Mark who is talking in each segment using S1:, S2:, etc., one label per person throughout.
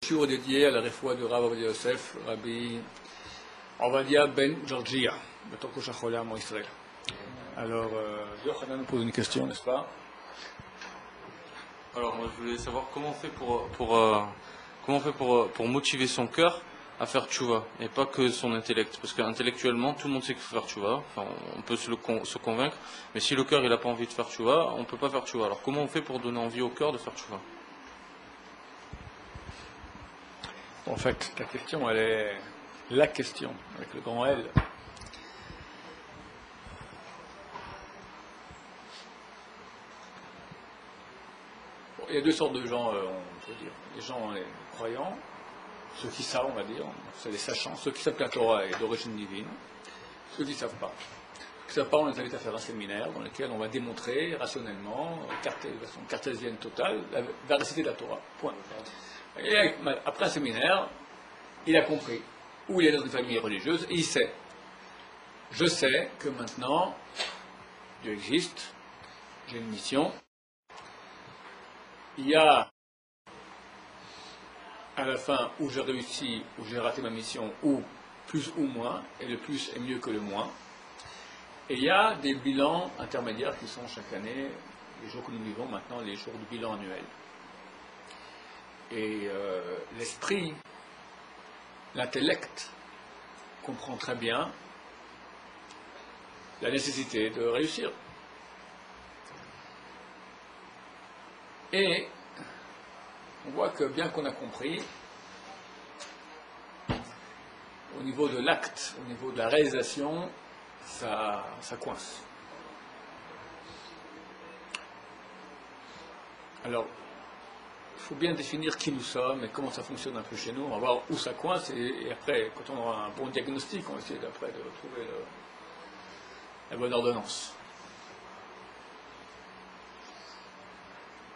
S1: shiur est dédié à la réfoua de Rav Ovadia Yosef, Rabbi Ovadia Ben Georgia, de Torkosh HaCholam en Israël. Alors, Yochanan nous pose une question, n'est-ce pas?
S2: Alors, moi, je voulais savoir comment on fait pour motiver son cœur à faire tchouva, et pas que son intellect. Parce qu'intellectuellement, tout le monde sait qu'il faut faire tchouva, enfin, on peut se convaincre, mais si le cœur il n'a pas envie de faire tchouva, on ne peut pas faire tchouva. Alors, comment on fait pour donner envie au cœur de faire tchouva?
S1: En fait, ta question, elle est la question, avec le grand L. Bon, il y a deux sortes de gens, on peut dire. Les gens les croyants, ceux qui savent, on va dire, c'est les sachants, ceux qui savent que la Torah est d'origine divine, ceux qui ne savent pas. Ceux qui ne savent pas, on les invite à faire un séminaire dans lequel on va démontrer rationnellement, de façon cartésienne totale, la véracité de la Torah. Point. Et après un séminaire, il a compris, ou il est dans une famille religieuse, et il sait. Je sais que maintenant, Dieu existe, j'ai une mission. Il y a, à la fin, où j'ai réussi, où j'ai raté ma mission, ou plus ou moins, et le plus est mieux que le moins. Et il y a des bilans intermédiaires qui sont chaque année, les jours que nous vivons maintenant, les jours du bilan annuel. Et l'esprit, l'intellect comprend très bien la nécessité de réussir. Et on voit que bien qu'on a compris, au niveau de l'acte, au niveau de la réalisation, ça coince. Alors, il faut bien définir qui nous sommes et comment ça fonctionne un peu chez nous. On va voir où ça coince et après, quand on aura un bon diagnostic, on va essayer d'après de trouver la bonne ordonnance.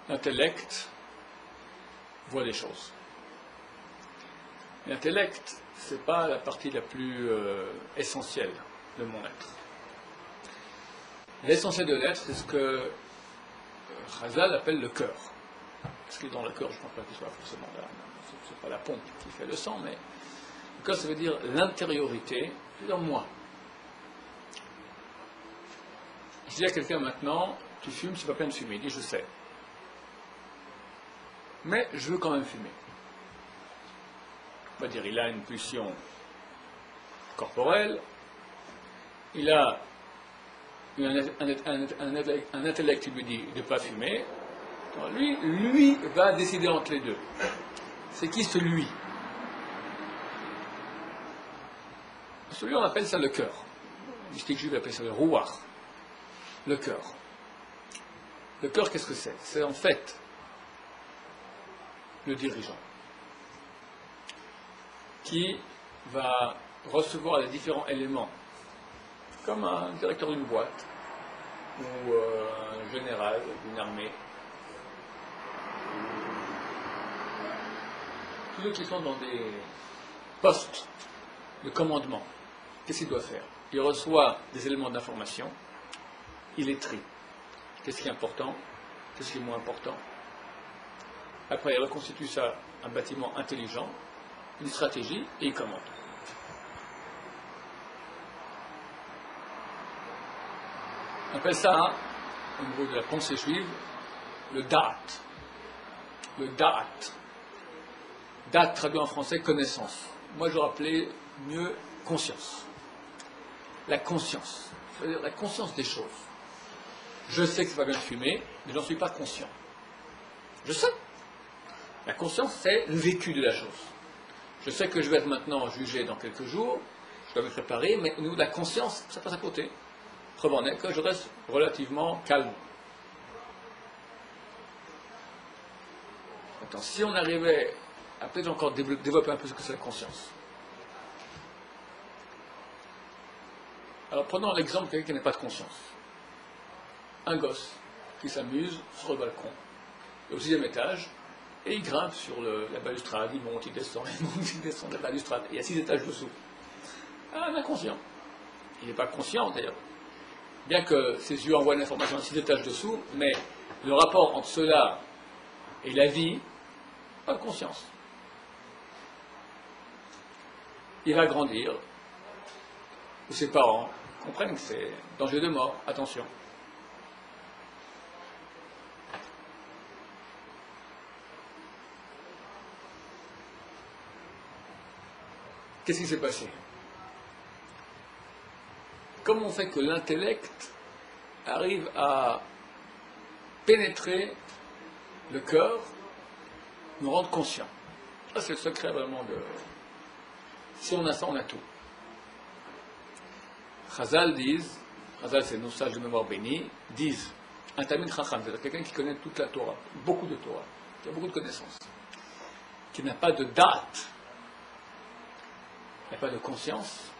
S1: L'intellect voit les choses. L'intellect, ce n'est pas la partie la plus essentielle de mon être. L'essentiel de l'être, c'est ce que Chazal appelle le cœur. Ce qui est dans le cœur, je ne pense pas qu'il soit forcément là. Ce n'est pas la pompe qui fait le sang, mais le cœur, ça veut dire l'intériorité, c'est dans moi. Je dis à quelqu'un maintenant, tu fumes, c'est pas bien de fumer. Il dit, je sais. Mais je veux quand même fumer. On va dire, il a une pulsion corporelle, il a un intellect qui lui dit de ne pas fumer. Lui va décider entre les deux. C'est qui ce lui? Celui, on appelle ça le cœur. Les mystiques juifs appellent ça le rouar. Le cœur. Le cœur, qu'est-ce que c'est? C'est en fait le dirigeant qui va recevoir les différents éléments, comme un directeur d'une boîte ou un général d'une armée. Tous ceux qui sont dans des postes de commandement, qu'est-ce qu'il doit faire? Il reçoit des éléments d'information, il les trie. Qu'est-ce qui est important? Qu'est-ce qui est moins important? Après, il reconstitue ça un bâtiment intelligent, une stratégie, et il commande. On appelle ça, au niveau de la pensée juive, le da'at. Le da'at. Da'at traduit en français connaissance. Moi, j'aurais appelé mieux conscience. La conscience. C'est-à-dire la conscience des choses. Je sais que c'est pas bien de fumer, mais j'en suis pas conscient. Je sais. La conscience, c'est le vécu de la chose. Je sais que je vais être maintenant jugé dans quelques jours, je dois me préparer, mais au niveau de la conscience, ça passe à côté. Preuve en est que je reste relativement calme. Attends, si on arrivait à peut-être encore développer un peu ce que c'est la conscience. Alors prenons l'exemple de quelqu'un qui n'a pas de conscience. Un gosse qui s'amuse sur le balcon, au 6e étage, et il grimpe sur la balustrade, il monte, il descend de la balustrade, et il y a 6 étages dessous. Un inconscient. Il n'est pas conscient d'ailleurs. Bien que ses yeux envoient l'information à 6 étages dessous, mais le rapport entre cela et la vie, pas de conscience. il va grandir, où ses parents comprennent que c'est danger de mort, attention. Qu'est-ce qui s'est passé? Comment on fait que l'intellect arrive à pénétrer le cœur, nous rendre conscients? Ça, c'est le secret vraiment de... Si on a ça, on a tout. Chazal disent, Chazal c'est nos sages de mémoire bénis, disent, un Talmid Chacham, c'est-à-dire quelqu'un qui connaît toute la Torah, beaucoup de Torah, qui a beaucoup de connaissances, qui n'a pas de date, il n'y a pas de conscience,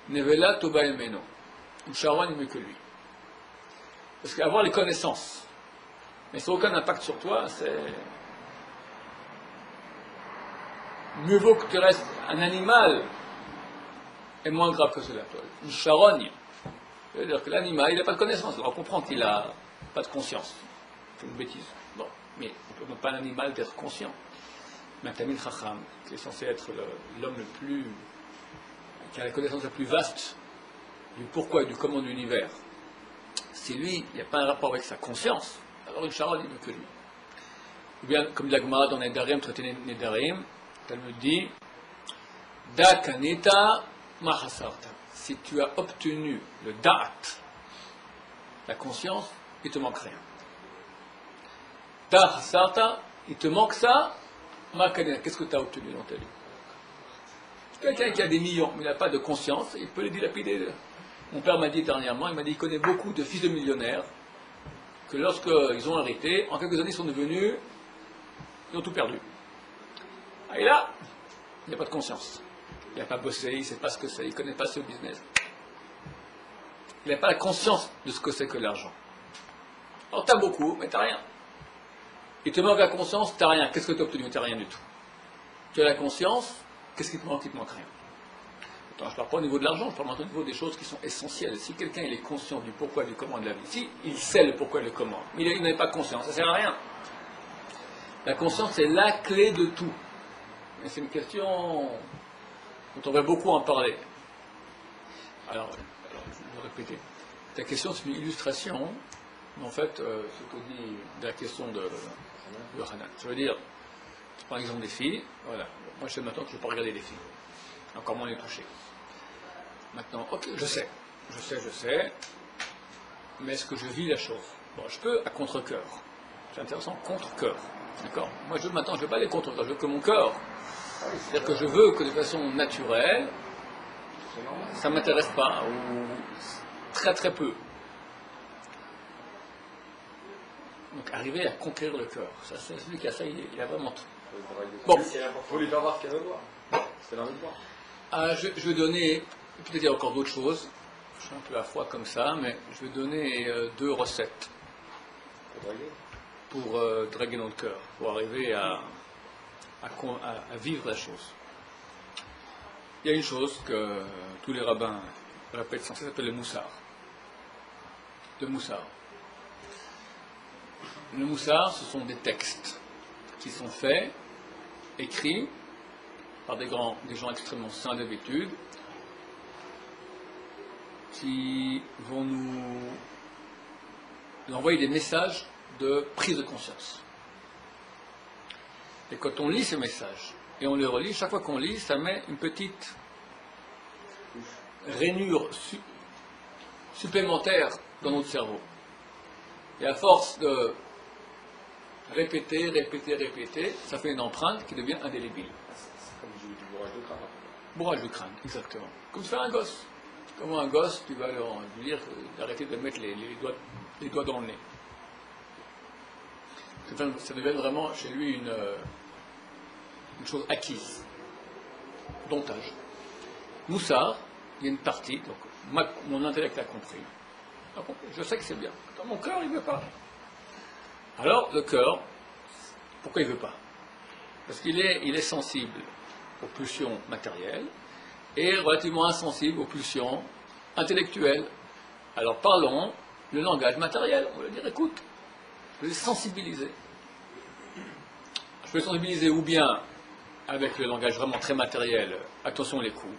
S1: Nevela Toba Emeno, ou Sharon n'est mieux que lui. Parce qu'avoir les connaissances, mais sans aucun impact sur toi, c'est... Mieux vaut que tu restes un animal, est moins grave que cela. Une charogne, c'est-à-dire que l'animal, il n'a pas de connaissance. Alors on comprend qu'il n'a pas de conscience. C'est une bêtise. Bon, mais on ne peut pas un animal d'être conscient. Mais un Talmid Chacham, qui est censé être l'homme le plus... qui a la connaissance la plus vaste du pourquoi et du comment de l'univers, si lui, il n'y a pas un rapport avec sa conscience, alors une charogne n'est mieux que lui. Ou bien, comme dit la Gemara dans Nedarim, traité Nedarim, elle me dit Dakaneta mahasarta. Si tu as obtenu le da'at, la conscience, il te manque rien. Da'asarta, il te manque ça, makaneta. Qu'est-ce que tu as obtenu dans ta vie? Quelqu'un qui a des millions, mais il n'a pas de conscience, il peut les dilapider. Mon père m'a dit dernièrement, il m'a dit qu'il connaît beaucoup de fils de millionnaires, que lorsqu'ils ont arrêté, en quelques années, ils sont devenus, ils ont tout perdu. Et là, il n'a pas de conscience. Il n'a pas bossé, il ne sait pas ce que c'est, il ne connaît pas ce business. Il n'a pas la conscience de ce que c'est que l'argent. Alors tu as beaucoup, mais tu n'as rien. Il te manque la conscience, tu n'as rien. Qu'est-ce que tu as obtenu? Tu n'as rien du tout. Tu as la conscience, qu'est-ce qui te manque? Il ne te manque rien. Attends, je ne parle pas au niveau de l'argent, je parle au niveau des choses qui sont essentielles. Si quelqu'un il est conscient du pourquoi et du comment de la vie, si il sait le pourquoi et le comment, mais il n'a pas conscience, ça ne sert à rien. La conscience, c'est la clé de tout. Mais c'est une question dont on va beaucoup en parler. Alors je vais répéter. Ta question, c'est une illustration, mais en fait, ce que dit de la question de Hanan. Ça veut dire, tu prends l'exemple des filles, voilà. Moi, je sais maintenant que je ne peux pas regarder les filles. Encore moins les toucher. Maintenant, ok, je sais, mais est-ce que je vis la chose? Bon, je peux à contre-cœur. C'est intéressant, contre-cœur. D'accord? Moi, maintenant, je ne veux pas aller contre-cœur, je veux que mon cœur. C'est-à-dire que je veux que de façon naturelle, ça ne m'intéresse pas, ou très très peu. Donc arriver à conquérir le cœur, ça, c'est celui qui a ça, il a vraiment tout. Bon.
S3: Il faut lui faire voir ce qu'elle veut voir. C'est l'envie de voir.
S1: Je vais donner, peut-être il y a encore d'autres choses, je suis un peu à froid comme ça, mais je vais donner 2 recettes pour draguer notre cœur, pour arriver à vivre la chose. Il y a une chose que tous les rabbins répètent sans cesse, ça s'appelle le moussard. Le moussard. Le moussard, ce sont des textes qui sont faits, écrits par des gens extrêmement sains d'habitude, qui vont nous envoyer des messages de prise de conscience. Et quand on lit ces messages, et on les relit, chaque fois qu'on lit, ça met une petite rainure supplémentaire dans notre cerveau. Et à force de répéter, ça fait une empreinte qui devient indélébile.
S3: C'est comme du bourrage de crâne.
S1: Bourrage de crâne, exactement. Comme faire un gosse. Comme un gosse, tu vas lui dire d'arrêter de mettre les doigts dans le nez. Ça devient vraiment chez lui une chose acquise. Domptage. Moussard, il y a une partie, donc mon intellect a compris. Je sais que c'est bien. Dans mon cœur, il ne veut pas. Alors, le cœur, pourquoi il ne veut pas? Parce qu'il est sensible aux pulsions matérielles et relativement insensible aux pulsions intellectuelles. Alors parlons le langage matériel. On va dire, écoute, je vais sensibiliser. Je peux sensibiliser ou bien avec le langage vraiment très matériel, attention les coups,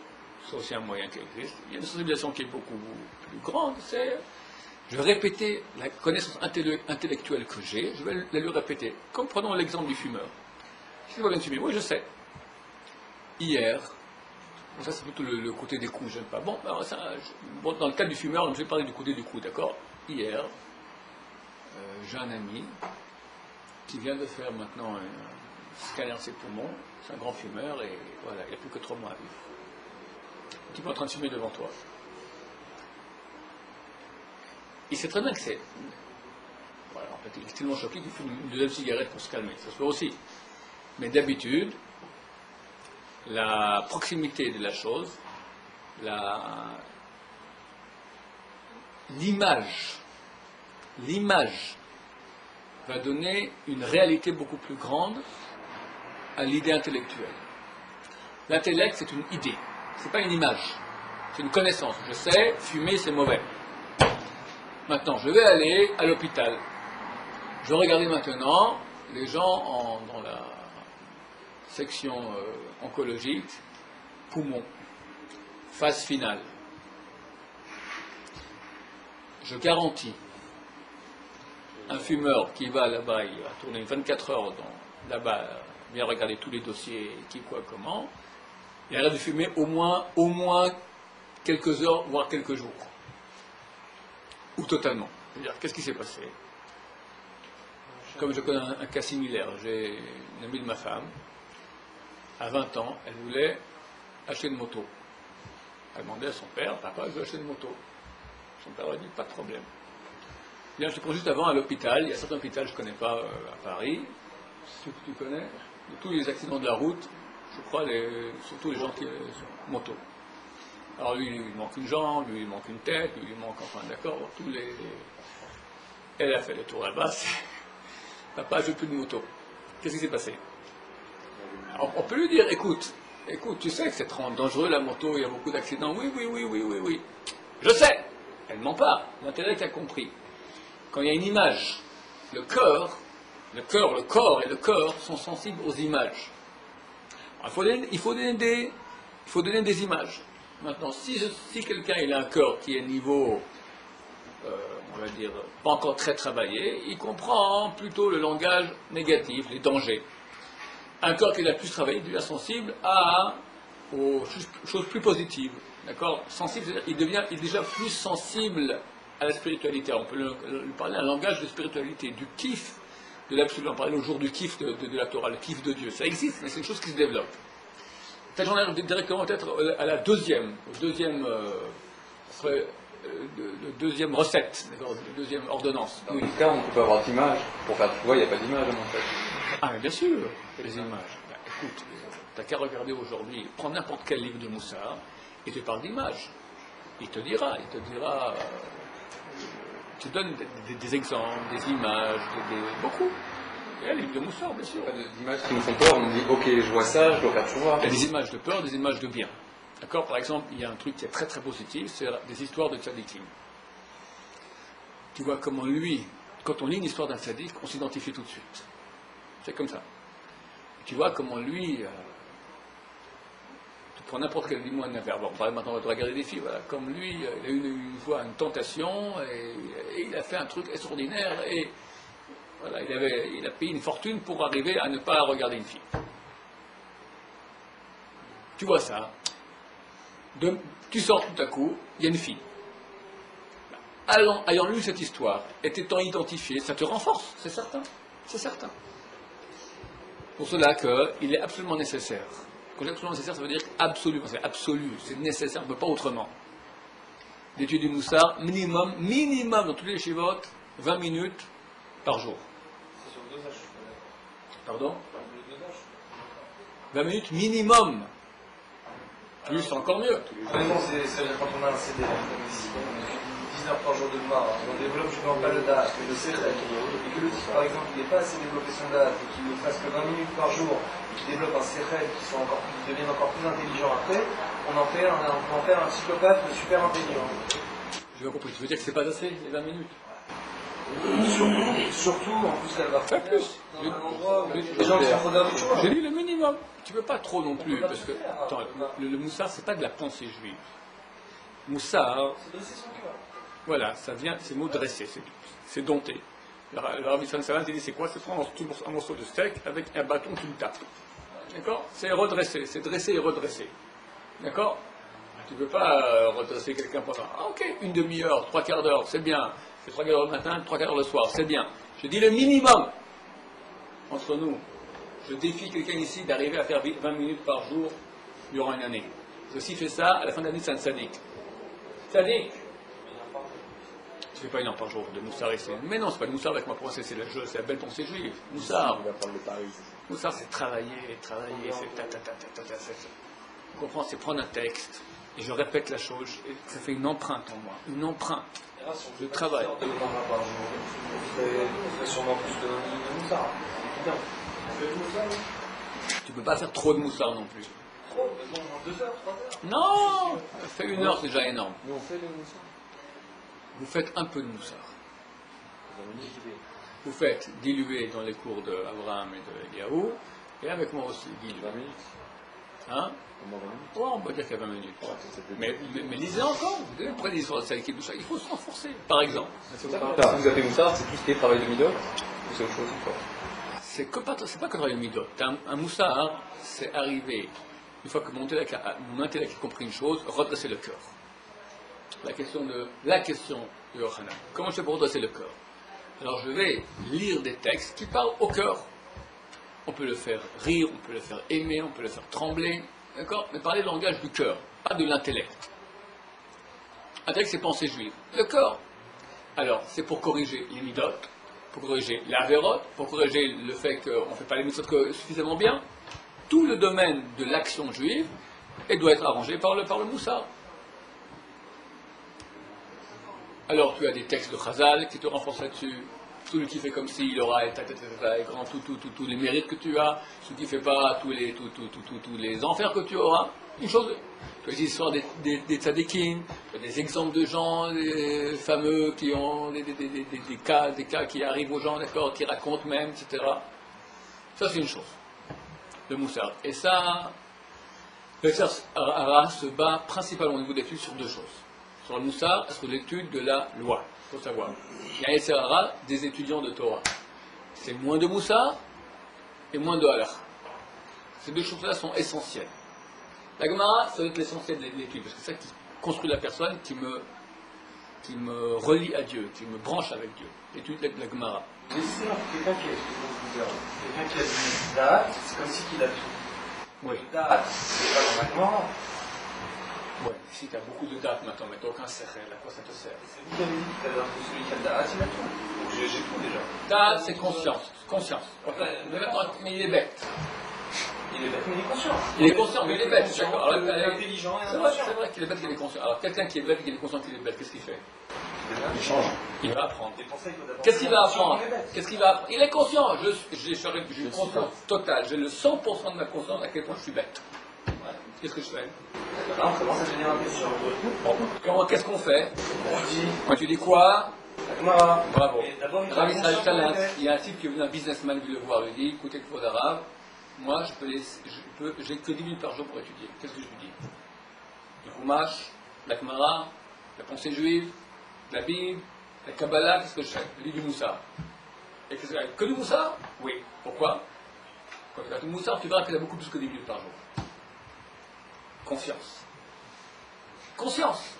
S1: c'est aussi un moyen qui existe. Il y a une sensibilisation qui est beaucoup plus grande, c'est, je vais répéter la connaissance intellectuelle que j'ai, je vais la lui répéter. Comme prenons l'exemple du fumeur. Si je vois bien fumer, oui je sais. Hier, ça c'est plutôt le côté des coups, je n'aime pas. Bon, alors bon, dans le cas du fumeur, je vais parler du côté du coup, d'accord. Hier, j'ai un ami qui vient de faire maintenant un scanner de ses poumons, c'est un grand fumeur et voilà, il n'a plus que 3 mois à vivre. Tu es en train de fumer devant toi. Il sait très bien que c'est... Voilà, en fait, il est tellement choqué qu'il fume une deuxième cigarette pour se calmer, ça se fait aussi. Mais d'habitude, la proximité de la chose, l'image va donner une réalité beaucoup plus grande à l'idée intellectuelle. L'intellect, c'est une idée, c'est pas une image, c'est une connaissance. Je sais, fumer, c'est mauvais. Maintenant, je vais aller à l'hôpital. Je vais regarder maintenant les gens dans la section oncologique, poumon, phase finale. Je garantis, un fumeur qui va là-bas, il va tourner 24 heures là-bas, bien regarder tous les dossiers, qui, quoi, comment, il arrête de fumer au moins quelques heures, voire quelques jours. Ou totalement. C'est-à-dire, qu'est-ce qui s'est passé? Comme je connais un cas similaire, j'ai une amie de ma femme, à 20 ans, elle voulait acheter une moto. Elle demandait à son père, papa, je veux acheter une moto. Son père a dit, pas de problème. Bien, je te prends juste avant à l'hôpital, il y a certains hôpitaux que je ne connais pas à Paris, ceux que tu connais, de tous les accidents de la route, je crois, surtout les gens qui sont moto. Alors lui, il manque une jambe, lui, il manque une tête, lui, il manque, enfin, d'accord, tous les... Elle a fait le tour là-bas, papa, je veux plus de moto. Qu'est-ce qui s'est passé? Alors, on peut lui dire, écoute, tu sais que c'est trop dangereux la moto, il y a beaucoup d'accidents. Oui. Je sais. Elle ne ment pas. L'intellect a compris. Quand il y a une image, le corps et le corps sont sensibles aux images. Alors, il faut donner des images. Maintenant, si quelqu'un il a un corps qui est niveau, on va dire, pas encore très travaillé, il comprend plutôt le langage négatif, les dangers. Un corps qui est plus travaillé devient sensible aux choses plus positives. D'accord? Sensible, c'est-à-dire il est déjà plus sensible à la spiritualité. On peut lui parler un langage de spiritualité, du kiff de l'absolu. On parlait l'autre jour du kiff de la Torah, le kiff de Dieu. Ça existe, mais c'est une chose qui se développe. Peut-être j'en ai directement à la deuxième recette, deuxième ordonnance.
S3: Dans les cas, on peut pas avoir d'image. Pour faire tu vois, il n'y a pas d'image en fait.
S1: Ah, mais bien sûr, les images. Ben, écoute, tu n'as qu'à regarder aujourd'hui, prends n'importe quel livre de Moussa, et te parle d'images. Il te dira, tu donnes des exemples, des images, beaucoup. Il y a les livres de Moussa, bien sûr.
S3: Pas d'images qui nous font peur, on dit ok, je vois ça, je dois faire tu vois.
S1: Il y a des images de peur, des images de bien. D'accord? Par exemple, il y a un truc qui est très très positif, c'est des histoires de tzadikim. Tu vois comment lui, quand on lit une histoire d'un tzadik, on s'identifie tout de suite. C'est comme ça. Tu vois comment lui, tu prends n'importe quel dis-moi un verbe. Bon, maintenant on va regarder des filles, voilà. Comme lui, il a eu une fois une tentation et il a fait un truc extraordinaire et voilà, il a payé une fortune pour arriver à ne pas regarder une fille. Tu vois ça. Tu sors tout à coup, il y a une fille. Ayant lu cette histoire, et t'étant identifié, ça te renforce, c'est certain. C'est certain. Pour cela qu'il est absolument nécessaire. Quand je dis absolument nécessaire, ça veut dire absolument, c'est absolu, c'est nécessaire, on ne peut pas autrement. D'étudier du Moussar, minimum dans tous les chivotes, 20 minutes par jour.
S4: C'est sur le dosage.
S1: Pardon?
S4: Le dosage.
S1: 20 minutes minimum. Plus, c'est encore mieux.
S4: Honnêtement, c'est-à-dire quand on a un CD, comme ici, on étudie 10 heures par jour de Gemara, on développe justement pas le DAS, mais le Sechel, et que le type, par exemple, il n'est pas assez développé son DAS, et qu'il ne fasse que 20 minutes par jour, et qu'il développe un Sechel qui devienne encore plus intelligent après, on en fait un psychopathe super intelligent.
S1: Je n'ai pas compris. Tu veux dire que c'est pas assez, les 20 minutes?
S4: Surtout, en plus, elle va
S1: Pas plus.
S4: dans un endroit où les gens qui sont regardés, tu vois.
S1: J'ai dit le minimum. Tu peux pas trop non plus, parce que attends, le moussard, c'est pas de la pensée juive. Moussard,
S4: C'est dresser son cœur.
S1: voilà, ça vient, c'est le mot dresser, c'est dompter. Le Rabbi Salant, il dit c'est quoi? C'est prendre un morceau de steak avec un bâton qui le tape. D'accord? C'est redresser, c'est dresser et redresser. D'accord? Tu ne peux pas redresser quelqu'un pendant. Ah, ok, une demi-heure, 3/4 d'heure, c'est bien. C'est 3/4 d'heure le matin, 3/4 d'heure le soir, c'est bien. Je dis le minimum entre nous. Je défie quelqu'un ici d'arriver à faire 20 minutes par jour durant une année. Si fait ça, à la fin de l'année, c'est un sadique. Sadique! Tu fais pas une heure par jour de moussard ici. Mais non, c'est pas de moussard avec ma pensée, c'est la belle pensée juive. Moussard. Moussard, c'est travailler, c'est tu comprends, c'est prendre un texte, et je répète la chose, et ça fait une empreinte en moi. Une empreinte. Je travaille.
S4: On ferait sûrement plus de 20 minutes de moussard. C'est bien. On fait du moussard.
S1: Tu peux pas faire trop de moussard non plus.
S4: Trop, mais bon, 2 heures, 3 heures.
S1: Non! Fais 1 heure, c'est déjà énorme.
S3: Nous on fait le moussard.
S1: Vous faites un peu de moussard. Vous faites diluer dans les cours d'Abraham et de Eliaou, et avec moi aussi, diluer.
S3: 20 minutes.
S1: Hein?
S3: Au moins 20 minutes.
S1: Ouais, on peut dire qu'il y a 20 minutes.
S3: Ouais, ça peut
S1: Mais lisez encore, vous devez prendre l'histoire de celle qui il faut se renforcer, par exemple.
S3: Alors, vous appelez moussard, c'est tout ce qui est travail de midot ou c'est autre chose ou quoi?
S1: C'est pas que travailler le midot. Un moussard, c'est arriver, une fois que mon intellect a compris une chose, redresser le cœur. La question de Yochanan. Comment je fais pour redresser le cœur? Alors je vais lire des textes qui parlent au cœur. On peut le faire rire, on peut le faire aimer, on peut le faire trembler, d'accord? Mais parler le langage du cœur, pas de l'intellect. Intellect, c'est pensée juive. Le cœur. Alors, c'est pour corriger les midotes, pour corriger la vérote, pour corriger le fait qu'on ne fait pas les mitzvot suffisamment bien. Tout le domaine de l'action juive doit être arrangé par le moussard. Alors tu as des textes de Chazal qui te renforcent là-dessus. Celui qui fait comme s'il aura grand tous les mérites que tu as, celui qui ne fait pas tous les enfers que tu auras. Une chose, tu as des histoires des tzadikim, tu as des exemples de gens des fameux qui ont des cas qui arrivent aux gens, d'accord, qui racontent même, etc. Ça c'est une chose, le moussard. Et ça, le Ara se bat principalement au niveau d'études sur 2 choses. Sur le moussard, sur l'étude de la loi. Il faut savoir. Il y a Yetzirah des étudiants de Torah. C'est moins de moussard et moins de halakha. Ces 2 choses-là sont essentielles. La Gemara, ça va être l'essentiel de l'étude, parce que c'est ça qui construit la personne, qui me relie à Dieu, qui me branche avec Dieu. L'étude de la Gemara.
S4: Mais sinon, quelqu'un qui a du date, c'est comme si qu'il a tout.
S1: Oui.
S4: Date, c'est pas normalement.
S1: Ouais. Si tu as beaucoup de dates maintenant, mais tu n'as aucun sechel, à quoi ça te sert?
S4: C'est vous qui avez dit tout à l'heure que celui qui a le date, il a tout. Donc j'ai tout déjà.
S1: Date, c'est conscience. Conscience. Mais il est bête.
S4: Il est bête, mais il est conscient.
S1: Il est conscient, mais il est bête, d'accord.
S4: Il est intelligent et
S1: C'est vrai,
S4: inconscient.
S1: c'est vrai qu'il est bête, qu'il est conscient. Alors quelqu'un qui est bête, qu'il est conscient, qu'il est bête, qu'est-ce qu'il fait?
S3: Il change.
S1: Il va apprendre.
S4: C'est pour ça qu'il faut d'abord-
S1: Qu'est-ce qu'il va apprendre? Qu'est-ce qu'il va apprendre? Il est conscient. J'ai conscience totale. J'ai le 100% de ma conscience à quel point je suis bête. Qu'est-ce que je fais?
S4: Là, on commence à devenir inconscient.
S1: Qu'est-ce qu'on fait?
S4: On dit,
S1: Quand tu dis quoi?
S4: Gemara.
S1: Bravo.
S4: Et d'abord, il
S1: Rabbi
S4: faut
S1: Salant, il y a un type qui est venu, un businessman qui le voir, il dit, écoutez, le d'arabe, moi, j'ai que 10 minutes par jour pour étudier. Qu'est-ce que je lui dis? Le Chumash, la Gemara, la pensée juive, la Bible, la Kabbalah, qu'est-ce que je fais? Je lis du Moussard. Et qu'est-ce que du Moussard? Oui. Pourquoi? Quand tu as du Moussard, tu verras qu'il y a beaucoup plus que 10 minutes par jour. Conscience. Conscience.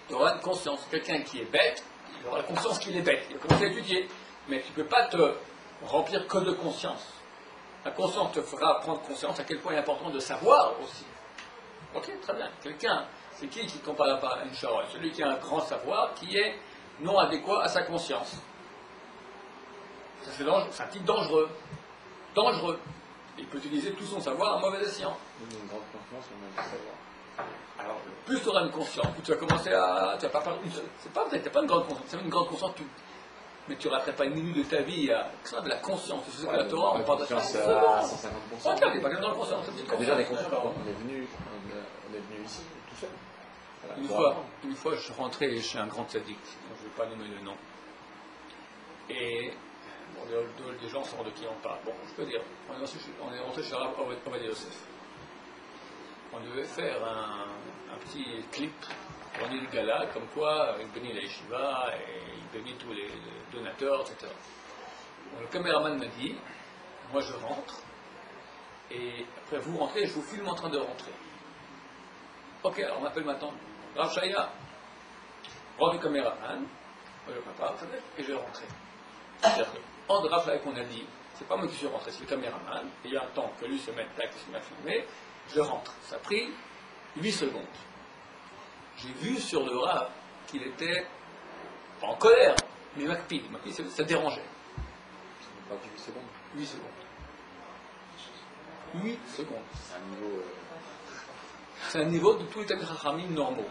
S1: Tu auras une conscience. Quelqu'un qui est bête, il aura la conscience qu'il est bête. Il va commencer à étudier. Mais tu ne peux pas te remplir que de conscience. La conscience te fera prendre conscience à quel point il est important de savoir aussi. Ok, très bien. Quelqu'un, c'est qui compare à une charogne? Celui qui a un grand savoir qui est non adéquat à sa conscience. Ça, c'est un type dangereux. Dangereux. Il peut utiliser tout son savoir à mauvais escient.
S3: Une grande confiance, on a savoir.
S1: Alors, plus tu auras une conscience, plus tu vas commencer à. Tu vas pas parler. C'est pas vrai, tu n'as pas une grande conscience. C'est une grande conscience, mais tu ne raterais pas une minute de ta vie à. Ça, de la conscience. C'est ce que la Torah, on parle de ça.
S3: C'est
S1: C'est bon.
S3: à 150%.
S1: Regarde, il n'y a pas dans la conscience.
S3: Déjà, des consciences, on est venu ici, tout seul. Voilà,
S1: Une fois, je suis rentré chez un grand tzaddik, dont je ne vais pas nommer le nom. Et bon, les gens sauront de qui on parle. Bon, je peux dire, on est rentré chez Rav Ovadia Yosef. On devait faire un petit clip pour le gala, comme quoi il bénit la yeshiva et il bénit tous les donateurs, etc. Bon, le caméraman m'a dit, moi je rentre, et après vous rentrez, je vous filme en train de rentrer. Ok, alors on m'appelle maintenant Rav Shaya, rends le caméraman, le papa, et je vais rentrer. C'est-à-dire qu'entre Rav Shaya qu'on a dit, c'est pas moi qui suis rentré, c'est le caméraman, et il y a un temps que lui se mette là, qu'il m'a filmé, je rentre. Ça a pris 8 secondes. J'ai vu sur le Rav qu'il était pas en colère, mais Macpi, ça dérangeait.
S3: Pas 8 secondes.
S1: 8 secondes. 8 secondes.
S3: C'est un niveau.
S1: C'est un niveau de tous les Talmidei Chachamim normaux.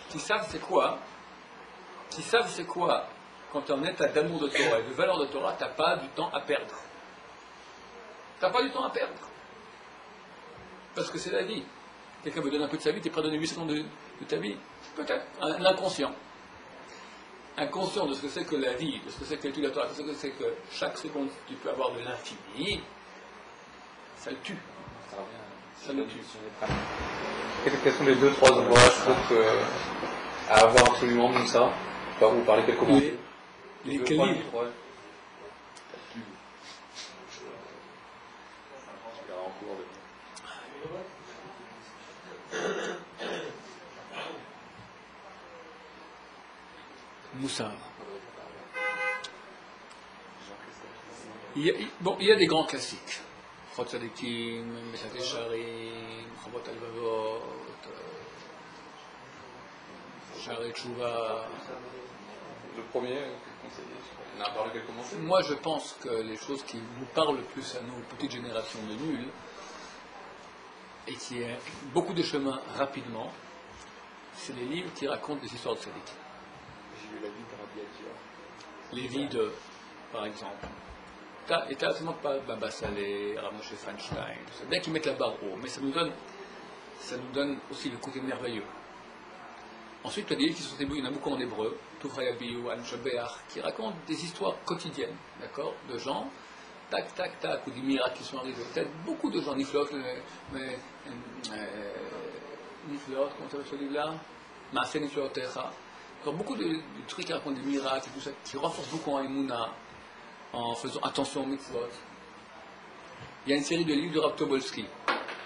S1: Qui savent c'est quoi quand tu es en état d'amour de Torah et de valeur de Torah, tu n'as pas du temps à perdre. Tu n'as pas du temps à perdre. Parce que c'est la vie. Quelqu'un veut donner un peu de sa vie, tu es prêt à donner 8 secondes de ta vie. Peut-être. Un inconscient. Inconscient de ce que c'est que la vie, de ce que c'est que l'étude de la Torah, de ce que c'est que chaque seconde tu peux avoir de l'infini, ça le tue.
S3: Ça revient.
S1: Ça le tue.
S3: Quels sont les 2-3 ouvrages à avoir absolument comme ça? Vous parlez quelques mots.
S1: Les livres.
S3: Ouais.
S1: Moussard. Il y a des grands classiques. Chod Tzadikim, Mesat Yesharim, Chavot Alvavot, Sha'arei Tshuva.
S3: Le premier, on a parlé quelques mots.
S1: Moi, je pense que les choses qui nous parlent le plus à nous, petite génération de nuls, et qui a beaucoup de chemin rapidement, c'est les livres qui racontent des histoires de tzadikim.
S3: J'ai lu la vie de Rabbi Akiva.
S1: Les vies de, par exemple. Et t'as absolument pas Baba Saleh, Rav Moshe Feinstein, tout ça. Bien qu'ils mettent la barre haut, mais ça nous donne aussi le côté merveilleux. Ensuite, tu as des livres qui sont écrits, il y en a beaucoup en hébreu, Tufra Yabiou, An Shabeach, qui racontent des histoires quotidiennes, d'accord, de gens, tac, tac, tac, ou des miracles qui sont arrivés. Peut-être beaucoup de gens, Niflot, Niflot, comment ça s'appelle ce livre-là? Maaseh Niflotecha. Alors, beaucoup de trucs qui racontent des miracles et tout ça, qui renforcent beaucoup en Emouna, en faisant attention aux mitzvot. Il y a une série de livres de Rav Tobolski,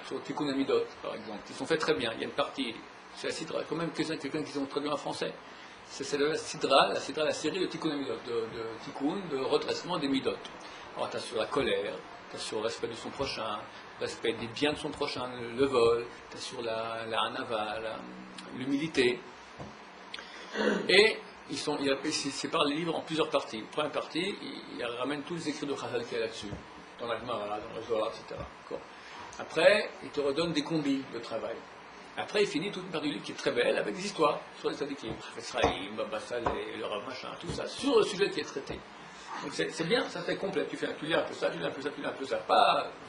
S1: sur Tikkun Amidot, par exemple, qui sont faits très bien. Il y a une partie, c'est la Sidra, quand même quelqu'un qui sont traduits en français. C'est la Sidra, la série de Tikkun Amidot, de Tikkun, de redressement des Midot. Alors, tu as sur la colère, tu as sur le respect de son prochain, le respect des biens de son prochain, le vol, tu as sur la hanava, l'humilité. Et il sépare les livres en plusieurs parties. La première partie, il ramène tous les écrits de Chazal qu'il y a là-dessus, dans la Gemara, dans le Zohar, etc. Après, il te redonne des combis de travail. Après, il finit toute une partie du livre qui est très belle, avec des histoires sur les tzadikim, Israël, Baba Saleh, le Rav Machin, tout ça, sur le sujet qui est traité. Donc c'est bien, ça fait complet. Tu lis un peu ça, tu lis un peu ça, tu lis un peu ça.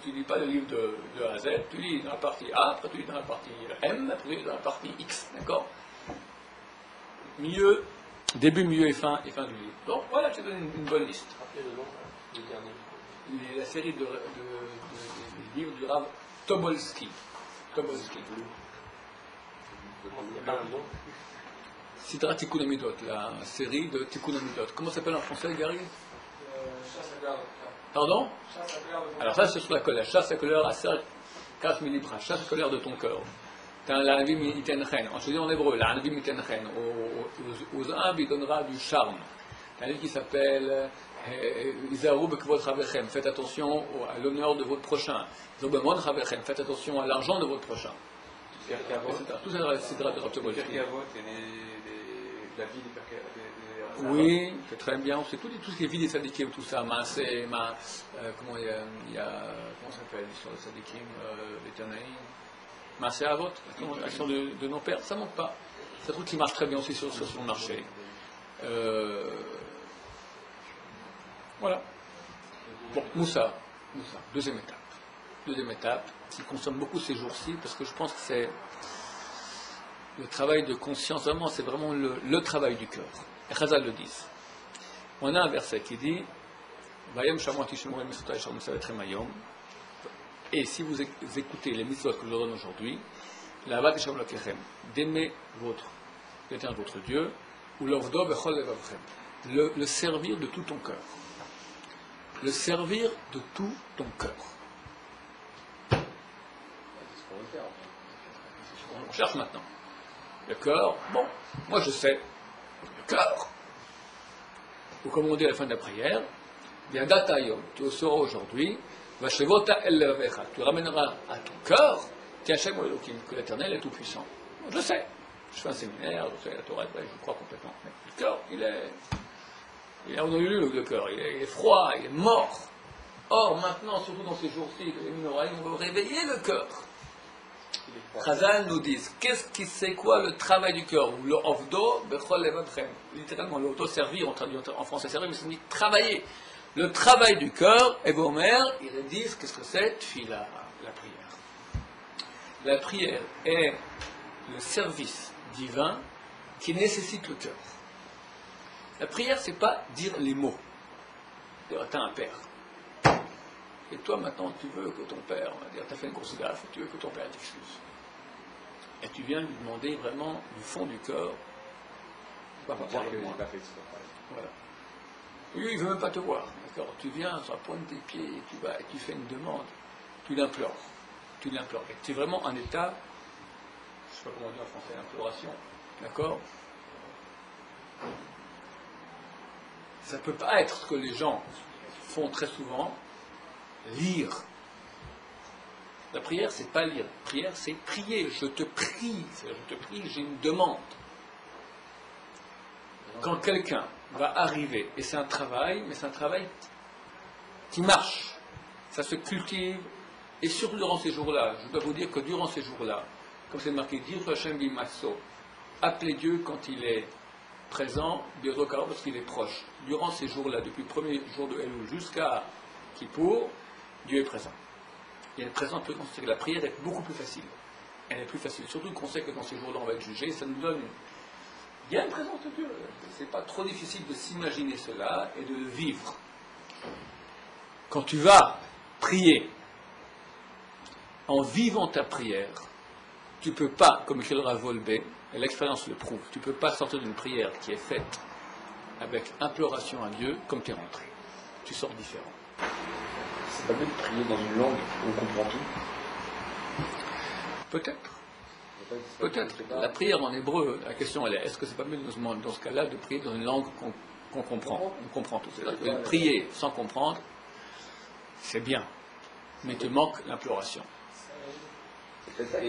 S1: Tu lis pas le livre de A à Z, tu lis dans la partie A, après tu lis dans la partie M, après tu lis dans la partie X, d'accord? Milieu, début, milieu et fin du livre. Donc voilà, je te donne une bonne liste. La série de livres du Rav Tobolski. Sidra Tikkun Amidot, la série de Tikkun Amidot. Comment ça s'appelle en français, Gary? Pardon? Alors ça, c'est sur la colère. Chasse la colère à 4 millibras. Chasse la colère de ton cœur. L'Anavi mitenchen. On se dit en hébreu, l'Anavi mitenchen. Aux humbles, il donnera du charme. Il y a un livre qui s'appelle Izaru bekvod chavechem. Faites attention à l'honneur de votre prochain. Izaru bemon chavechem. Faites attention à l'argent de votre prochain. Tout ça, c'est de la Tobolski.
S3: La vie des Perkavot.
S1: Oui, c'est très bien. C'est tout ce qui est vie des Sadikim, tout ça. Comment ça s'appelle l'histoire des Sadikim, les Tanaïm. Maaseh Avot, l'action de nos pères, ça ne manque pas. C'est un truc qui marche très bien aussi sur le marché. Voilà. Bon, Moussa, deuxième étape, qui consomme beaucoup ces jours-ci, parce que je pense que c'est le travail de conscience, vraiment, c'est vraiment le travail du cœur. Les Chazal le disent. On a un verset qui dit Vayom Shamot Tishmor Mitzvot Yishar Mitzvot Hayom. Et si vous écoutez les mitzvot que je vous donne aujourd'hui, l'Avat Yishar Lokechem, d'aimer d'éteindre votre Dieu, ou l'Ovdo Bechol Levavchem, le servir de tout ton cœur. Le servir de tout ton cœur. On cherche maintenant. Le cœur, bon, moi je sais. Le cœur. Ou comme on dit à la fin de la prière, Viadatayom, tu le sauras aujourd'hui, Vashevota el levavecha, tu ramèneras à ton cœur, Tiachem Elohim, que l'Éternel est tout puissant. Je sais. Je fais un séminaire, je sais la Torah, je crois complètement. Mais le cœur, il est en honolulu, le cœur, il est froid, il est mort. Or, maintenant, surtout dans ces jours-ci, les Minoraïs, on veut réveiller le cœur. Chazal nous disent, c'est quoi le travail du cœur? Le ovdo, bechol levavchem. Littéralement, le auto-servir, on traduit en français servir, mais ça signifie travailler. Le travail du cœur, et vos mères, ils disent, qu'est-ce que c'est? Tfila, la prière. La prière est le service divin qui nécessite le cœur. La prière, c'est pas dire les mots. Tu as un père. Et toi, maintenant, tu veux que ton père, on va dire, tu as fait une grosse gaffe, tu veux que ton père t'excuse. Et tu viens lui demander vraiment du fond du cœur, papa, pardonne-moi. Voilà. Lui, il ne veut même pas te voir. D'accord. Tu viens sur la pointe des pieds, et tu vas, et tu fais une demande, tu l'implores. Tu l'implores. Et tu es vraiment en état, je ne sais pas comment dire en français, l'imploration. D'accord. Ça ne peut pas être ce que les gens font très souvent, lire. La prière, c'est pas lire. La prière, c'est prier. Je te prie. Je te prie, j'ai une demande. Quand quelqu'un va arriver, et c'est un travail, mais c'est un travail qui marche. Ça se cultive. Et surtout durant ces jours-là, je dois vous dire que durant ces jours-là, comme c'est marqué, dire Hashem bimasso, appelez Dieu quand il est présent, Biodokar, parce qu'il est proche. Durant ces jours-là, depuis le premier jour de Elul jusqu'à Kippour, Dieu est présent. Il est présent, c'est que la prière est beaucoup plus facile. Elle est plus facile. Surtout qu'on sait que dans ces jours-là, on va être jugé. Ça nous donne. Il y a une présence de Dieu. C'est pas trop difficile de s'imaginer cela et de le vivre. Quand tu vas prier, en vivant ta prière, tu ne peux pas, comme écrit le Rav Wolbe, et l'expérience le prouve, tu ne peux pas sortir d'une prière qui est faite avec imploration à Dieu comme tu es rentré. Tu sors différent.
S5: C'est pas mieux de prier dans une langue où on comprend tout?
S1: Peut-être. Peut-être. La prière en hébreu, la question elle est, est-ce que c'est pas mieux dans ce cas-là de prier dans une langue qu'on comprend? On comprend tout. C'est-à-dire que prier sans comprendre, c'est bien. Mais il te manque l'imploration.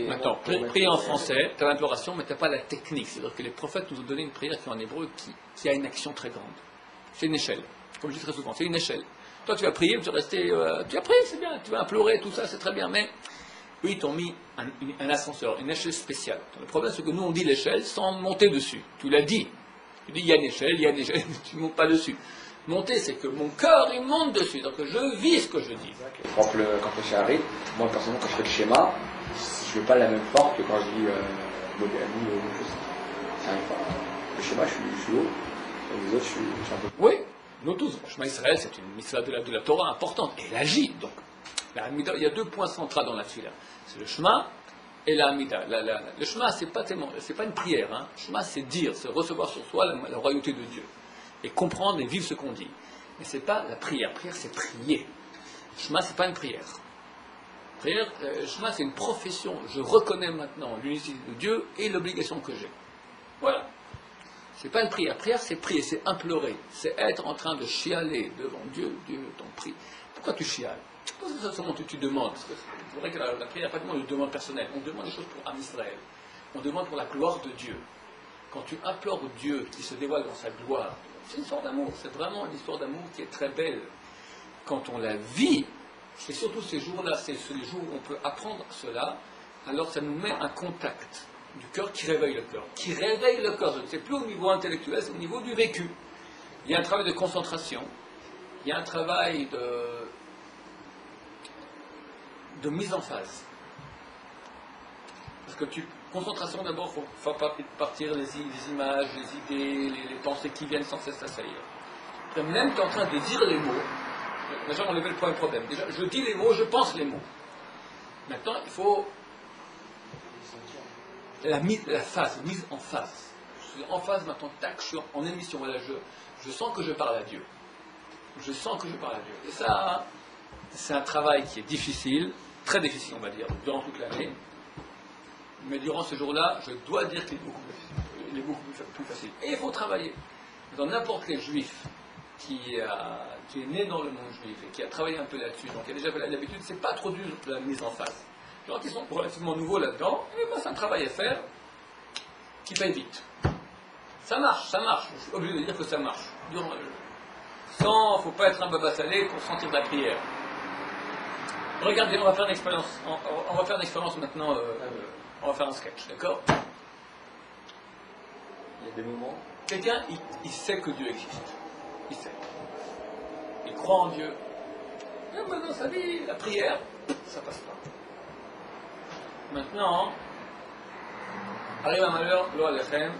S1: Maintenant, prier en français, tu as l'imploration, mais tu n'as pas la technique. C'est-à-dire que les prophètes nous ont donné une prière qui est en hébreu, qui a une action très grande. C'est une échelle. Comme je dis très souvent, c'est une échelle. Toi, tu vas prier, tu vas rester. Tu as prié, c'est bien. Tu vas implorer, tout ça, c'est très bien. Mais eux, ils t'ont mis un ascenseur, une échelle spéciale. Le problème, c'est que nous, on dit l'échelle sans monter dessus. Tu l'as dit. Tu dis, il y a une échelle, tu ne montes pas dessus. Monter, c'est que mon cœur, il monte dessus. Donc, je vis ce que je dis.
S5: Quand le chien arrive, moi, personnellement, quand je fais le schéma, je ne veux pas la même forme que quand je dis modèle ou chose. Le schéma, je suis haut. Et les autres, je suis un peu.
S1: Oui, nous tous. Le chemin Israël, c'est une mitzvah de la Torah importante. Et elle agit. Donc, il y a deux points centraux dans la fila. C'est le chemin et la Hamida. Le chemin, c'est pas une prière. Hein. Le chemin, c'est dire, c'est recevoir sur soi la royauté de Dieu. Et comprendre et vivre ce qu'on dit. Mais ce n'est pas la prière. La prière, c'est prier. Le chemin, ce n'est pas une prière. Prière, le chemin, c'est une profession. Je reconnais maintenant l'unicité de Dieu et l'obligation que j'ai. Voilà. Ce n'est pas une prière. La prière, c'est prier, c'est implorer. C'est être en train de chialer devant Dieu. Dieu t'en prie. Pourquoi tu chiales? C'est seulement que tu demandes. Parce que c'est vrai que la prière, n'a pas de demande personnelle. On demande des choses pour Am Israël. On demande pour la gloire de Dieu. Quand tu implores Dieu qui se dévoile dans sa gloire, c'est une histoire d'amour. C'est vraiment une histoire d'amour qui est très belle. Quand on la vit, et surtout ces jours-là, c'est les jours où on peut apprendre cela, alors ça nous met un contact du cœur qui réveille le cœur. Qui réveille le cœur. Ce n'est plus au niveau intellectuel, c'est au niveau du vécu. Il y a un travail de concentration, il y a un travail de mise en phase. Parce que concentration d'abord, il faut partir les images, les idées, les pensées qui viennent sans cesse assaillir. Même tu es en train de dire les mots. Déjà, on levait le point de problème. Déjà, je dis les mots, je pense les mots. Maintenant, il faut la phase, mise en phase. Je suis en phase maintenant, tac, je suis en émission. Voilà, je sens que je parle à Dieu. Je sens que je parle à Dieu. Et ça, c'est un travail qui est difficile, très difficile, on va dire, durant toute l'année. Mais durant ce jour-là, je dois dire qu'il est beaucoup plus facile. Et il faut travailler. Dans n'importe quel juif qui est né dans le monde juif et qui a travaillé un peu là-dessus, donc qui a déjà fait l'habitude, c'est pas trop dur la mise en phase. Les gens qui sont relativement nouveaux là-dedans, c'est un travail à faire qui paye vite. Ça marche. Je suis obligé de dire que ça marche. Faut pas être un baba salé pour sentir de la prière. Regardez, on va faire une expérience maintenant. On va faire un sketch, d'accord?
S5: Il y a des moments.
S1: Quelqu'un, il sait que Dieu existe. Il sait. Il croit en Dieu. Mais dans sa vie, la prière, ça passe pas. Maintenant, arrive un malheur, lo alechem,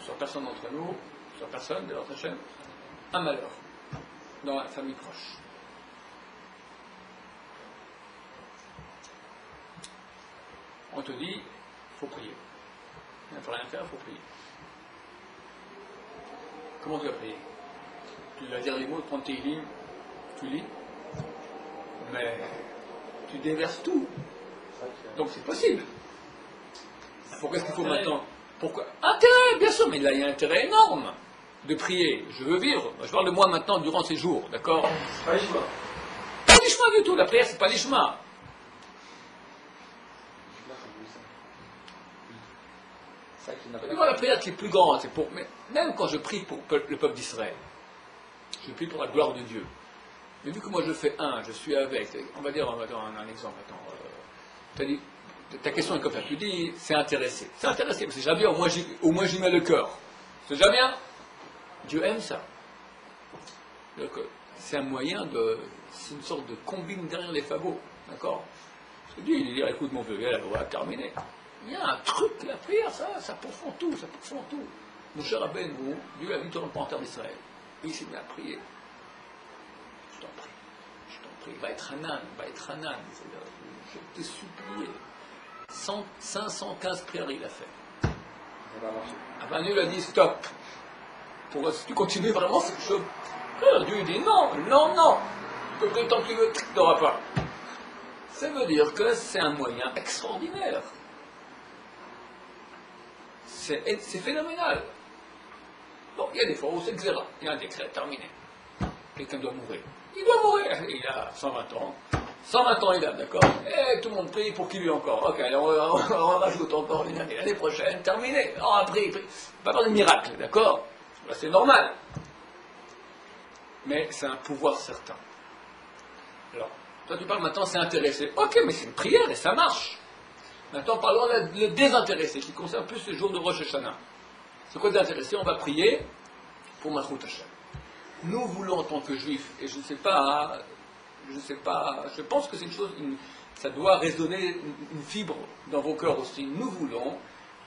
S1: sur personne d'entre nous, sur personne de notre chaîne, un malheur dans la famille proche. On te dit, il faut prier. Il ne faut rien faire, il faut prier. Comment tu vas prier? Tu vas dire les mots, prendre tes lignes, tu lis, mais tu déverses tout. Donc c'est possible. Pourquoi est-ce qu'il faut maintenant? Pourquoi? Intérêt, bien sûr, mais là il y a un intérêt énorme de prier. Je veux vivre. Je parle de moi maintenant durant ces jours, d'accord?
S4: C'est pas l'ishma.
S1: Pas l'ishma du tout, la prière c'est pas l'ishma. La prière qui est plus grande, c'est pour. Mais même quand je prie pour le peuple d'Israël, je prie pour la gloire de Dieu. Mais vu que moi je fais je suis avec. On va dire un exemple. Attends, ta question est comme ça. Tu dis, c'est intéressé. C'est intéressé, mais c'est jamais bien. Au moins j'y mets le cœur. C'est jamais bien. Dieu aime ça. Donc, c'est un moyen de. C'est une sorte de combine derrière les fagots. D'accord? Parce que Dieu, il dit, écoute mon vieux, elle va terminer. Il y a un truc, la prière, ça pourfond tout, ça pourfond tout. Mon cher Rabbeinu, Dieu a mis dans le panthère d'Israël. Il s'est mis à prier. Je t'en prie, va être Hanan. Je t'ai supplié. 515 prières il a fait. Rabbeinu lui a dit stop. Si tu continues vraiment cette chose, Dieu dit non. Tu peux prier tant que tu veux, tu n'auras pas. Ça veut dire que c'est un moyen extraordinaire. C'est phénoménal. Bon, il y a des fois où c'est xéra. Il y a un décret terminé. Quelqu'un doit mourir. Il doit mourir. Il a 120 ans. 120 ans il a, d'accord? Et tout le monde prie pour qu'il lui encore. Ok, alors on rajoute encore une année. L'année prochaine, terminé. On a pris. Pas faire de miracle, d'accord? C'est normal. Mais c'est un pouvoir certain. Alors, toi tu parles maintenant, c'est intéressé. Ok, mais c'est une prière et ça marche. Maintenant, parlons le désintéressé, qui concerne plus le jour de Rosh Hashanah. C'est quoi le désintéressé? On va prier pour Malchut Hashem. Nous voulons, en tant que juifs, et je ne sais pas, je pense que c'est une chose, ça doit résonner une fibre dans vos cœurs aussi. Nous voulons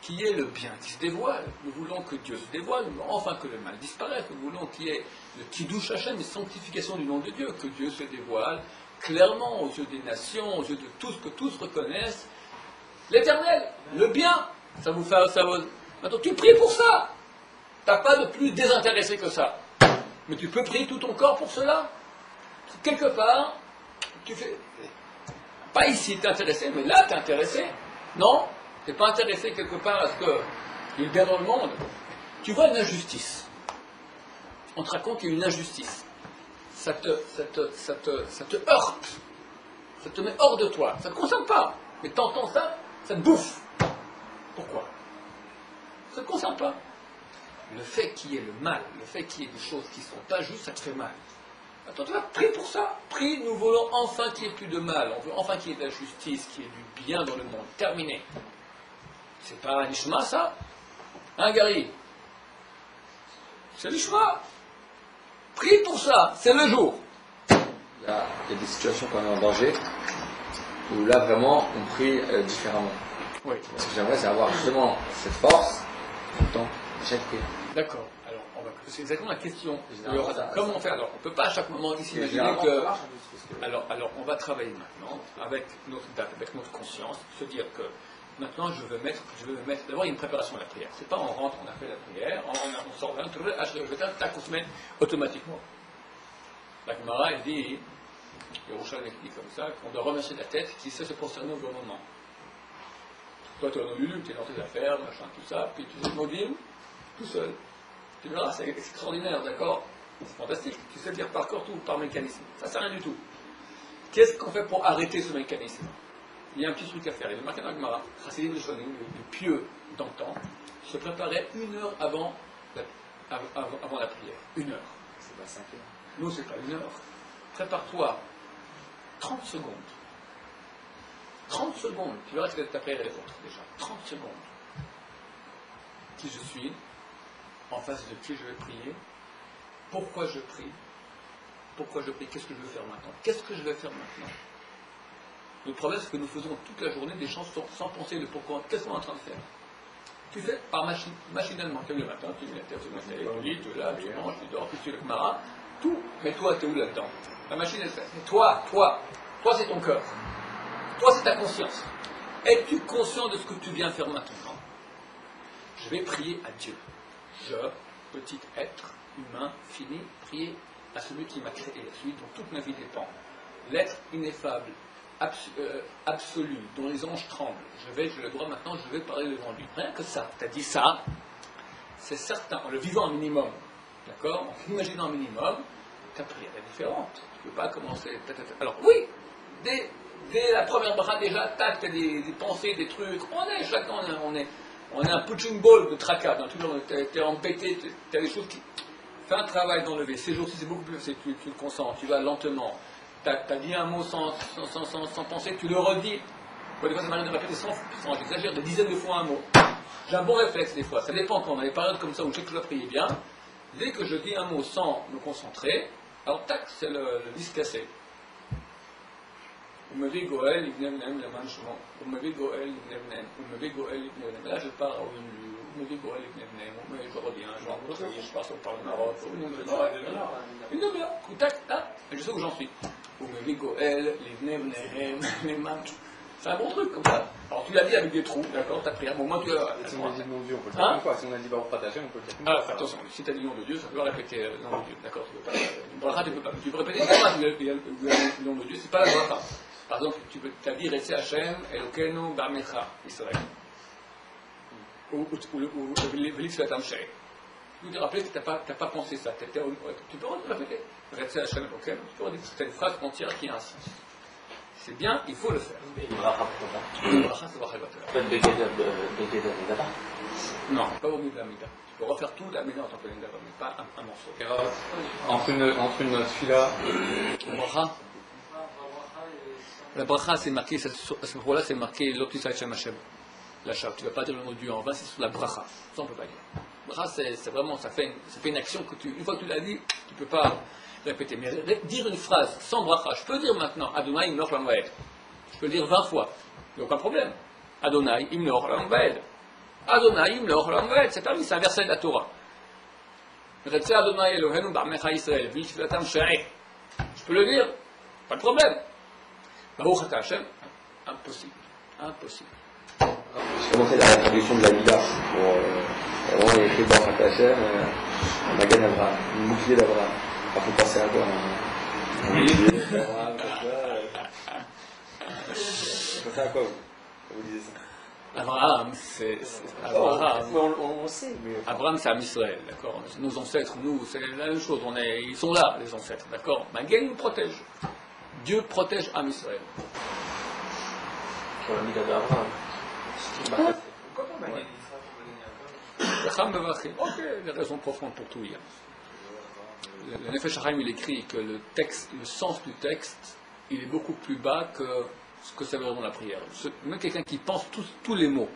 S1: qu'il y ait le bien qui se dévoile. Nous voulons que Dieu se dévoile, nous voulons enfin que le mal disparaisse. Nous voulons qu'il y ait le Kiddush Hashem, une sanctification du nom de Dieu, que Dieu se dévoile clairement aux yeux des nations, aux yeux de tous, que tous reconnaissent l'éternel, le bien, ça vous fait. Maintenant, tu pries pour ça. Tu n'as pas de plus désintéressé que ça. Mais tu peux prier tout ton corps pour cela. Quelque part, tu fais. Pas ici, tu es intéressé, mais là, tu es intéressé. Non, tu n'es pas intéressé quelque part à ce qu'il y ait bien dans le monde. Tu vois une injustice. On te raconte qu'il y a une injustice. Ça te heurte. Ça te met hors de toi. Ça ne te concerne pas. Mais tu entends ça, ça te bouffe. Pourquoi? Ça ne te concerne pas. Le fait qu'il y ait le mal, le fait qu'il y ait des choses qui ne sont pas justes, ça te fait mal. Attends, tu vas prier pour ça. Prie, nous voulons enfin qu'il n'y ait plus de mal. On veut enfin qu'il y ait de la justice, qu'il y ait du bien dans le monde. Terminé. C'est pas un ishma, ça? Hein, Gary? C'est l'ishma. Prie pour ça. C'est le jour.
S5: Il y a des situations quand on est en danger où là vraiment on prie différemment.
S1: Oui.
S5: Ce que j'aimerais, c'est avoir justement cette force en même temps chaque prière.
S1: D'accord. Alors, on va c'est exactement la question.
S5: Généralement,
S1: Alors,
S5: ça-
S1: comment on fait alors? On ne peut pas à chaque moment ici imaginer
S5: Généralement,
S1: que.
S5: ça marche, en plus, parce que-
S1: Alors, on va travailler maintenant avec notre date, avec notre conscience, se dire que maintenant je veux me mettre. D'abord, il y a une préparation à la prière. C'est pas on rentre, on a fait la prière, on sort d'un truc, tac, on se met automatiquement. La Gemara, elle dit, Yerushalmi dit comme ça, qu'on doit remercier la tête qui sait se prosterner au bon moment. Toi, tu es dans Lulu, tu es dans tes affaires, machin, tout ça, puis tu sais mobile, tout seul. Tu verras, c'est extraordinaire, d'accord? C'est fantastique. Tu sais le dire par corps, tout par mécanisme. Ça sert à rien du tout. Qu'est-ce qu'on fait pour arrêter ce mécanisme? Il y a un petit truc à faire. Il est marqué dans la Gemara, Chassidim Rishonim, le pieux d'antan, se préparait 1 heure avant la prière. 1 heure.
S5: C'est pas 5 heures.
S1: Nous, c'est pas 1 heure. Prépare-toi 30 secondes. 30 secondes. Tu verras que ta prière est autre déjà. 30 secondes. Qui je suis, en face de qui je vais prier, pourquoi je prie, qu'est-ce que je veux faire maintenant, Le problème, c'est que nous faisons toute la journée des chansons sans penser de pourquoi, qu'est-ce qu'on est en train de faire. Tu fais par machinalement, tu le matin, tu mets la tête sur la télé, tu lis, tu es là, tu manges, tu dors, tu es le mara, tout, mais toi, tu es où là-dedans? La machine, elle fait. Mais toi, c'est ton cœur. Toi, c'est ta conscience. Es-tu conscient de ce que tu viens faire maintenant? Je vais prier à Dieu. Je, petit être humain, fini, prier à celui qui m'a créé, à celui dont toute ma vie dépend. L'être ineffable, absolu, dont les anges tremblent. J'ai le droit maintenant, je vais parler devant lui. Rien que ça, tu as dit ça, c'est certain, en le vivant un minimum, d'accord? En imaginant un minimum, ta prière est différente. Tu ne peux pas commencer. Alors oui, dès la première bracha déjà, tac, tu as des pensées, des trucs. Chacun, on est un punching ball de tracas. Tu es embêté, tu as des choses qui. Fais un travail d'enlever. Ces jours-ci, c'est beaucoup plus facile. Tu te concentres, tu vas lentement. Tu as dit un mot sans penser, tu le redis. Des fois, ça m'arrive de répéter j'exagère, des dizaines de fois un mot. J'ai un bon réflexe des fois. Ça dépend quand on a des périodes comme ça où je sais que je dois prier bien. Dès que je dis un mot sans me concentrer, alors tac, c'est le disque cassé. Là, je pars au je reviens, je passe au Parlement Maroc, une demi-heure, tac, je sais où j'en suis. C'est un bon truc comme ça. Alors tu l'as dit avec des trous, d'accord, t'as pris un moment, tu as.
S3: Si on a dit le nom de Dieu, on peut le dire une fois. Si on a dit Baruch Ata Hashem, on peut le dire une fois.
S1: Attention, si tu as dit le nom de Dieu, ça peut répéter le nom de Dieu, d'accord, tu peux pas. Une bracha, tu peux pas. Tu peux répéter le nom de Dieu, c'est pas la bracha. Par exemple, tu as dit Retsé Hashem, Elokenu, Ba'amecha, Israël. Ou Velik Svatam Shei. Tu peux te rappeler que tu n'as pas pensé ça. Tu peux répéter Retsé Hashem, Elokenu. Tu peux dire que c'est une phrase entière qui a un sens. C'est bien, il faut le faire.
S6: Une bracha pour ça.
S1: Une bracha, c'est bracha
S6: Pas de Beged Amida.
S1: Non, pas au milieu de la Mida. Tu peux refaire tout la Mida en tant que Mida, mais pas un morceau.
S3: Entre une fila.
S1: La bracha. La bracha, c'est marqué, à ce moment-là, c'est marqué Lotus Hashem Hashem. La chav. Tu ne vas pas dire le nom de Dieu en vain, c'est sur la bracha. Ça, on ne peut pas dire. Bracha, c'est vraiment, ça fait une action que une fois que tu l'as dit, tu ne peux pas répéter. Mais dire une phrase sans bracha, je peux dire maintenant Adonai Imnor Lam Vaed. Je peux le dire 20 fois. Il n'y a aucun problème. Adonai Imnor Lam Vaed. Adonai Imnor Lam Vaed. C'est permis, c'est un verset de la Torah. Retsé Adonai Elohenu Ba'amecha Israël. V'ishvatam Sha'eh. Je peux le dire, pas de problème. Baruch Ata Hashem, impossible.
S5: J'ai commencé la traduction de la Mida pour vraiment il y a écrit Baruch Ata Hashem, Magan Abraham, une bouclier d'Abraham. Il faut penser à quoi un bouclier d'Abraham, vous pensez à quoi vous disiez ça?
S1: Abraham, Abraham.
S5: On sait, mais.
S1: Abraham, c'est Am Israël, d'accord. Nos ancêtres, nous, c'est la même chose. Ils sont là, les ancêtres, d'accord. Magen nous protège. Dieu protège Am Israël.
S6: Pour la Mida d'Abraham.
S4: Pourquoi pas Magan Israël?
S1: Ok, il y a raison profonde pour tout. Il y a. Le Nefesh HaChaim, il écrit que le sens du texte, il est beaucoup plus bas que ce que ça veut dire dans la prière. Même quelqu'un qui pense tous les mots,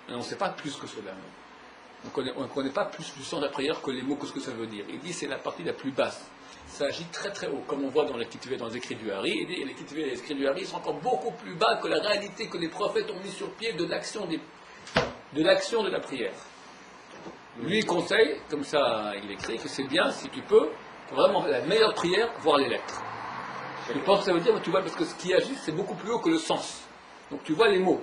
S1: et on ne sait pas plus que cela. On ne connaît pas plus du sens de la prière que les mots, que ce que ça veut dire. Il dit c'est la partie la plus basse. Ça agit très très haut, comme on voit dans les Ketuvot, dans les écrits du Hari. Il dit les Ketuvot et les écrits du Hari sont encore beaucoup plus bas que la réalité que les prophètes ont mis sur pied de l'action de la prière. Lui, il conseille, comme ça il écrit, que c'est bien, si tu peux, vraiment la meilleure prière, voir les lettres. Je pense que ça veut dire, tu vois, parce que ce qui agit, c'est beaucoup plus haut que le sens. Donc tu vois les mots.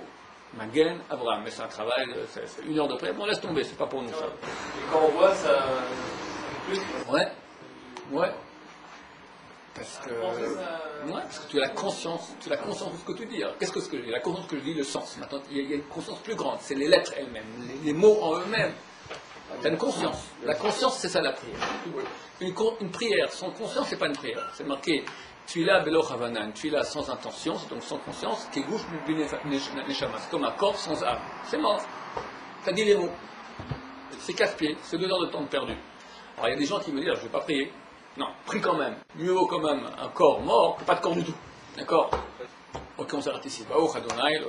S1: Magen, Abraham, mais c'est un travail, c'est 1 heure de prière. Bon, laisse tomber, c'est pas pour nous ça.
S4: Et quand on voit ça, plus.
S1: Ouais, ouais. Parce que tu as la conscience, de ce que tu dis. Alors, qu'est-ce que je dis? La conscience que je dis, le sens. Maintenant, il y a une conscience plus grande, c'est les lettres elles-mêmes, les mots en eux-mêmes. Tu as une conscience. La conscience, c'est ça la prière. Une prière sans conscience, c'est pas une prière. C'est marqué Tfila belo chavanan, Tfila sans intention, c'est donc sans conscience, qui gouche neshama. C'est comme un corps sans âme. C'est mort. Tu as dit les mots. C'est casse-pied, c'est 2 heures de temps perdu. Alors il y a des gens qui me disent, je ne vais pas prier. Non, prie quand même. Mieux vaut quand même un corps mort que pas de corps du tout. D'accord? Ok, on s'arrête ici. Baruch Adonai,